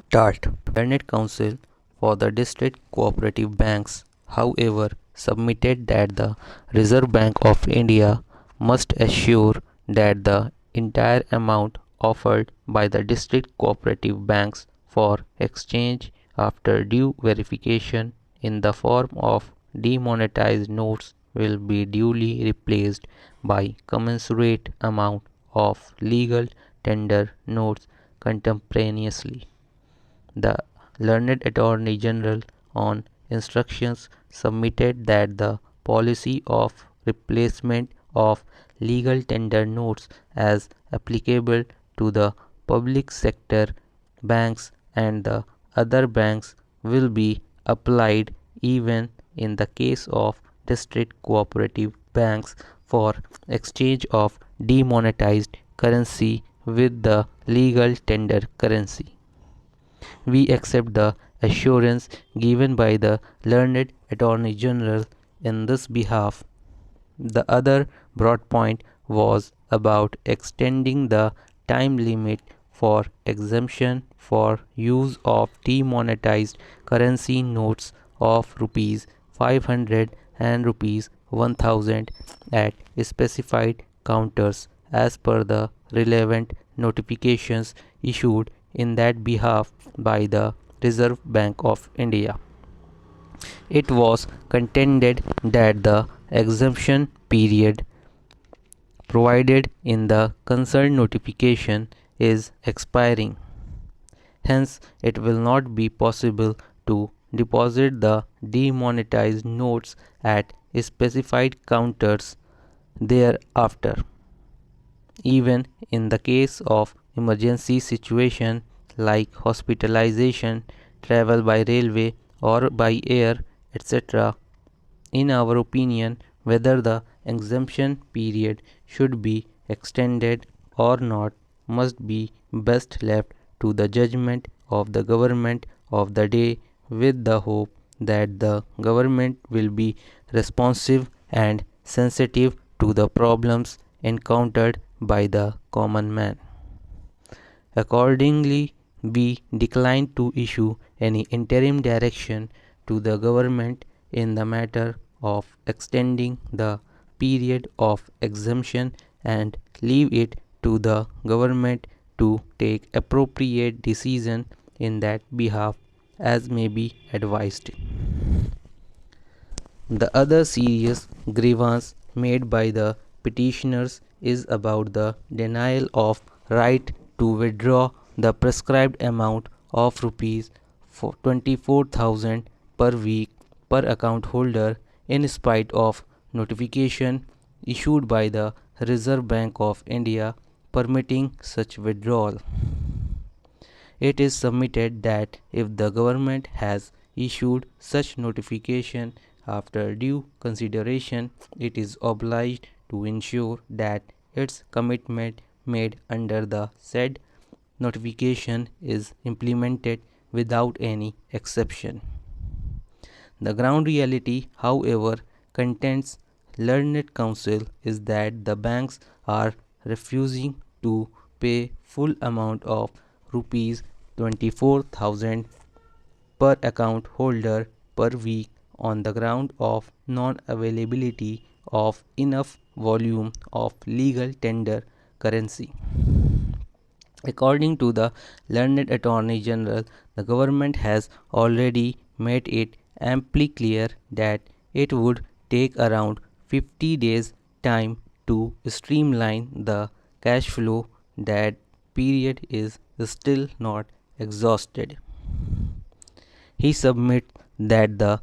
Start. Learned Council for the District Cooperative Banks, however, submitted that the Reserve Bank of India must assure that the entire amount offered by the district cooperative banks for exchange after due verification in the form of demonetized notes will be duly replaced by commensurate amount of legal tender notes contemporaneously. The learned Attorney General, on instructions, submitted that the policy of replacement of legal tender notes as applicable to the public sector banks and the other banks will be applied even in the case of district cooperative banks for exchange of demonetized currency with the legal tender currency. We accept the assurance given by the learned Attorney General in this behalf. The other broad point was about extending the time limit for exemption for use of demonetized currency notes of rupees 500 and rupees 1000 at specified counters as per the relevant notifications issued in that behalf by the Reserve Bank of India. It was contended that the exemption period provided in the concerned notification is expiring. Hence, it will not be possible to deposit the demonetized notes at specified counters thereafter. Even in the case of emergency situation like hospitalization, travel by railway or by air, etc. In our opinion, whether the exemption period should be extended or not must be best left to the judgment of the government of the day, with the hope that the government will be responsive and sensitive to the problems encountered by the common man. Accordingly, we declined to issue any interim direction to the government in the matter of extending the period of exemption and leave it to the government to take appropriate decision in that behalf as may be advised. The other serious grievance made by the petitioners is about the denial of right to withdraw the prescribed amount of rupees 24,000 per week per account holder in spite of notification issued by the Reserve Bank of India permitting such withdrawal. It is submitted that if the government has issued such notification after due consideration, it is obliged to ensure that its commitment made under the said notification is implemented without any exception. The ground reality, however, contends learned counsel is that the banks are refusing to pay full amount of rupees 24,000 per account holder per week on the ground of non-availability of enough volume of legal tender currency. According to the learned Attorney General, the government has already made it amply clear that it would take around 50 days time to streamline the cash flow. That period is still not exhausted. He submits that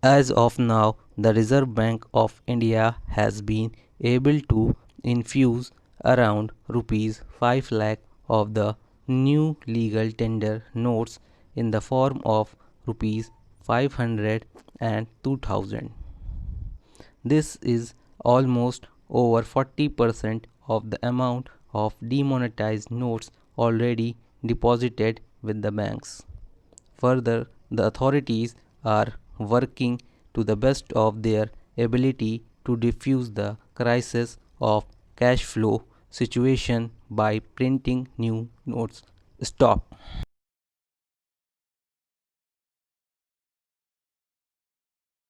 as of now the Reserve Bank of India has been able to infuse around rupees 5 lakh of the new legal tender notes in the form of rupees 500 and 2000. This is almost over 40% of the amount of demonetized notes already deposited with the banks. Further, the authorities are working to the best of their ability to defuse the crisis of cash flow situation by printing new notes. Stop.